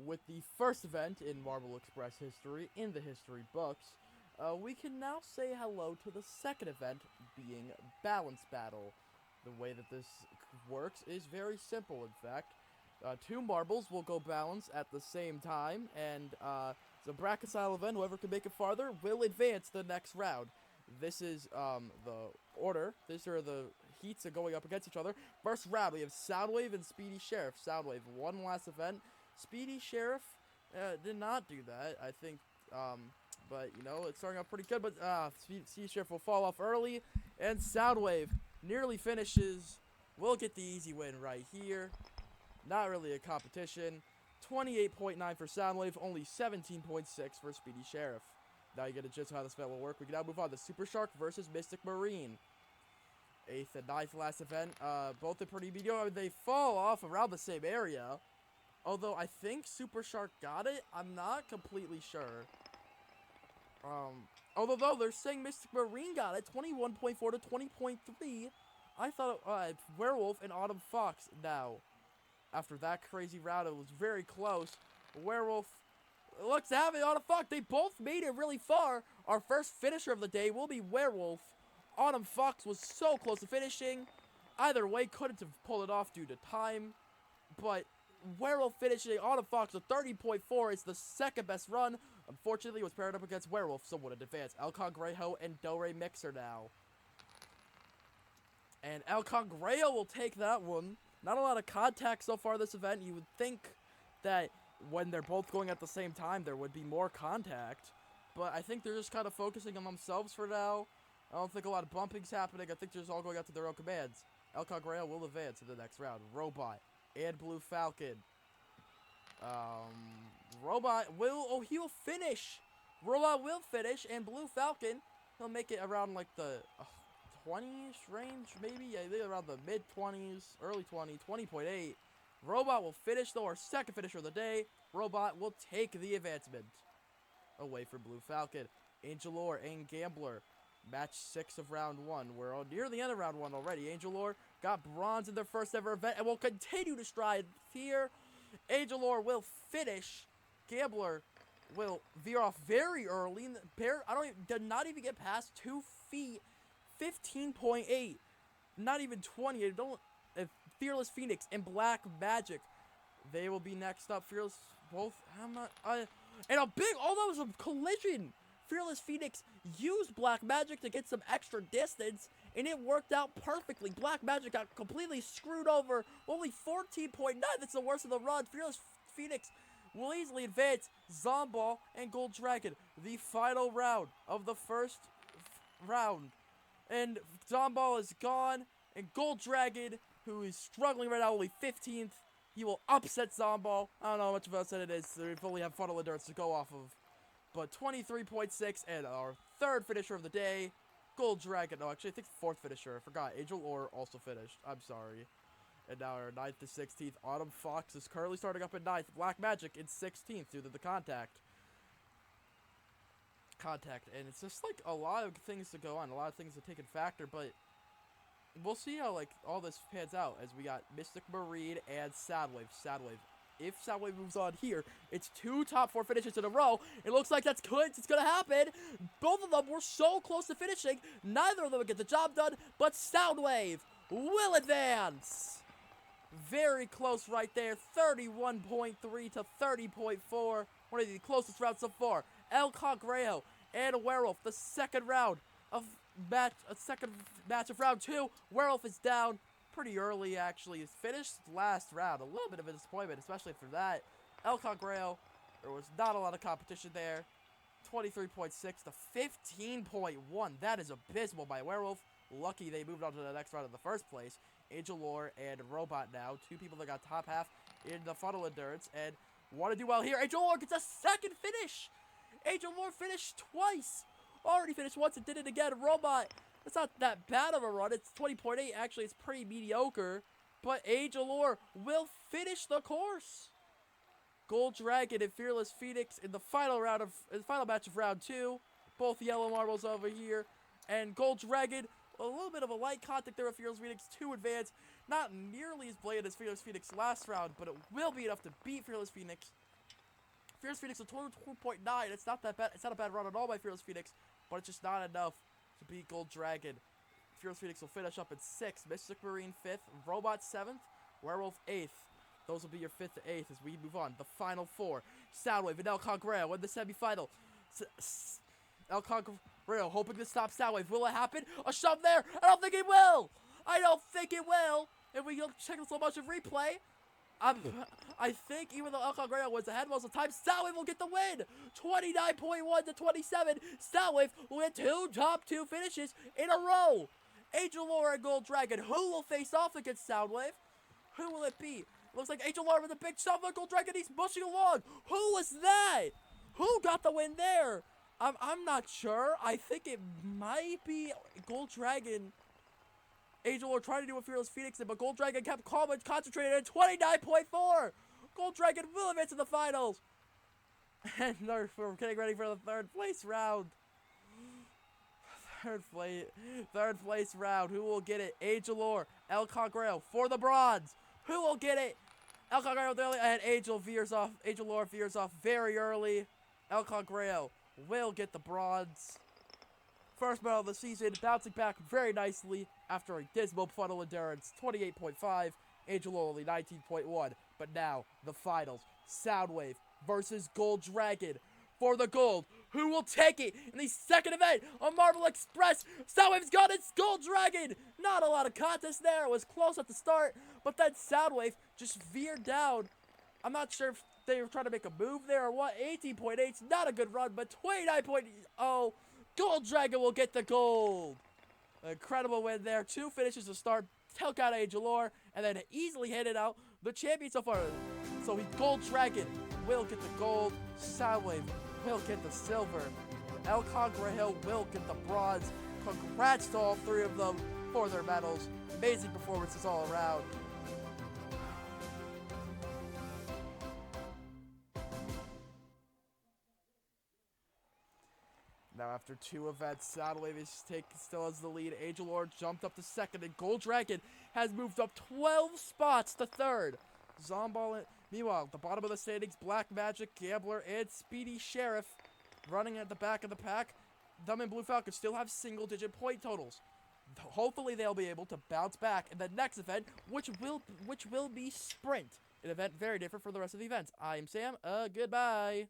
with the first event in Marble Express history in the history books, we can now say hello to the second event, being Balance Battle. The way that this works is very simple, in fact. Two marbles will go balance at the same time, and it's a bracket style event. Whoever can make it farther will advance the next round. This is the order. These are the heats are going up against each other. First round, we have Soundwave and Speedy Sheriff. Soundwave won last event. Speedy Sheriff did not do that, I think. But, you know, it's starting out pretty good. But Speedy Sheriff will fall off early. And Soundwave nearly finishes. We'll get the easy win right here. Not really a competition. 28.9 for Soundwave, only 17.6 for Speedy Sheriff. Now you get a gist of how this event will work. We can now move on to Super Shark versus Mystic Marine. 8th and 9th last event. Both are pretty mediocre. They fall off around the same area. Although I think Super Shark got it. I'm not completely sure. Although though they're saying Mystic Marine got it. 21.4 to 20.3. I thought Werewolf and Autumn Fox now. After that crazy round, it was very close. Werewolf looks to have it on a fuck. They both made it really far. Our first finisher of the day will be Werewolf. Autumn Fox was so close to finishing. Either way, couldn't have pulled it off due to time. But Werewolf finishing Autumn Fox with 30.4 is the second best run. Unfortunately, it was paired up against Werewolf, so would it advance. El Congrejo and DoReMixer now. And El Congrejo will take that one. Not a lot of contact so far this event. You would think that when they're both going at the same time, there would be more contact. But I think they're just kind of focusing on themselves for now. I don't think a lot of bumping's happening. I think they're just all going out to their own commands. El Congrejo will advance to the next round. Robot and Blue Falcon. Robot will... Oh, he will finish. Robot will finish. And Blue Falcon, he'll make it around like the... 20-ish range, maybe? Yeah, around the mid-20s, early 20s, 20.8. Robot will finish, though, our second finisher of the day. Robot will take the advancement away from Blue Falcon. Angel Ore and Gambler. Match 6 of round 1. We're near the end of round 1 already. Angel Ore got bronze in their first ever event and will continue to stride here. Angel Ore will finish. Gambler will veer off very early. Did not even get past 2 feet. 15.8, not even 20. Fearless Phoenix and Black Magic, they will be next up. Fearless, both. And a big, although it was a collision. Fearless Phoenix used Black Magic to get some extra distance, and it worked out perfectly. Black Magic got completely screwed over. Only 14.9. That's the worst of the run. Fearless Phoenix will easily advance. Zomball and Gold Dragon, the final round of the first round. And Zomball is gone. And Gold Dragon, who is struggling right now, only 15th. He will upset Zomball. I don't know how much of an upset it is. We only have Funnel Endurance to go off of. But 23.6. And our third finisher of the day, Gold Dragon. No, actually, I think fourth finisher. I forgot. Angel Ore also finished. I'm sorry. And now our 9th to 16th. Autumn Fox is currently starting up at 9th. Black Magic in 16th due to the contact. And it's just like a lot of things to go on, a lot of things to take in factor, but we'll see how like all this pans out as we got Mystic Marine and Soundwave. If Soundwave moves on here, it's 2 top 4 finishes in a row. It looks like that's good. It's gonna happen. Both of them were so close to finishing. Neither of them would get the job done, but Soundwave will advance. Very close right there. 31.3 to 30.4. One of the closest rounds so far. El Congrejo and Werewolf, the second match of round 2. Werewolf is down pretty early, actually. He's finished last round. A little bit of a disappointment, especially for that. El Congrejo, there was not a lot of competition there. 23.6 to 15.1. That is abysmal by Werewolf. Lucky they moved on to the next round in the first place. Angel Ore and Robot now. 2 people that got top half in the Funnel Endurance and want to do well here. Angel Ore gets a second finish. Angel Ore finished twice. Already finished once and did it again. Robot, it's not that bad of a run. It's 20.8. Actually, it's pretty mediocre. But Angel Ore will finish the course. Gold Dragon and Fearless Phoenix in the final match of round 2. Both yellow marbles over here. And Gold Dragon, a little bit of a light contact there with Fearless Phoenix to advance. Not nearly as blatant as Fearless Phoenix last round, but it will be enough to beat Fearless Phoenix Fearless Phoenix a 22.9. It's not that bad. It's not a bad run at all by Fearless Phoenix, but it's just not enough to beat Gold Dragon. Fearless Phoenix will finish up at 6th, Mystic Marine 5th, Robot 7th, Werewolf 8th. Those will be your 5th to 8th as we move on. The final 4. Soundwave and El Congreo in the semifinal. El Congreo hoping to stop Soundwave. Will it happen? A shove there. I don't think it will. I don't think it will. If we check the slow motion replay, I think even though El Congreo was ahead most of the time, Soundwave will get the win. 29.1 to 27. Soundwave will get 2 top 2 finishes in a row. Angel Ore and Gold Dragon. Who will face off against Soundwave? Who will it be? Looks like Angel Ore with a big shove on Gold Dragon. He's pushing along. Who was that? Who got the win there? I'm not sure. I think it might be Gold Dragon. Angel Ore trying to do a Fearless Phoenix, but Gold Dragon kept calm and concentrated at 29.4. Gold Dragon will advance to the finals. And we're getting ready for the 3rd place round. Third place round. Who will get it? Angel Ore, El Congreo for the bronze. Who will get it? El Congreo early, and Angel Ore veers off very early. El Congreo will get the bronze. First medal of the season, bouncing back very nicely after a dismal funnel endurance, 28.5. Angel Ore only 19.1. But now, the finals. Soundwave versus Gold Dragon for the gold. Who will take it in the second event on Marble Express? Soundwave's got its Gold Dragon. Not a lot of contest there. It was close at the start, but then Soundwave just veered down. I'm not sure if they were trying to make a move there or what. 18.8's not a good run, but 29.0. Gold Dragon will get the gold. Incredible win there. 2 finishes to start. Took out Angel Ore and then easily handed out the champion so far. So Gold Dragon will get the gold. Soundwave will get the silver. El Congreo will get the bronze. Congrats to all 3 of them for their medals. Amazing performances all around. Now after 2 events, Soundwave still has the lead. Angel Ore jumped up to 2nd, and Gold Dragon has moved up 12 spots to 3rd. Zomball, meanwhile, at the bottom of the standings, Black Magic, Gambler, and Speedy Sheriff running at the back of the pack. Them and Blue Falcon still have single-digit point totals. Hopefully they'll be able to bounce back in the next event, which will be Sprint, an event very different from the rest of the events. I'm Sam. Goodbye.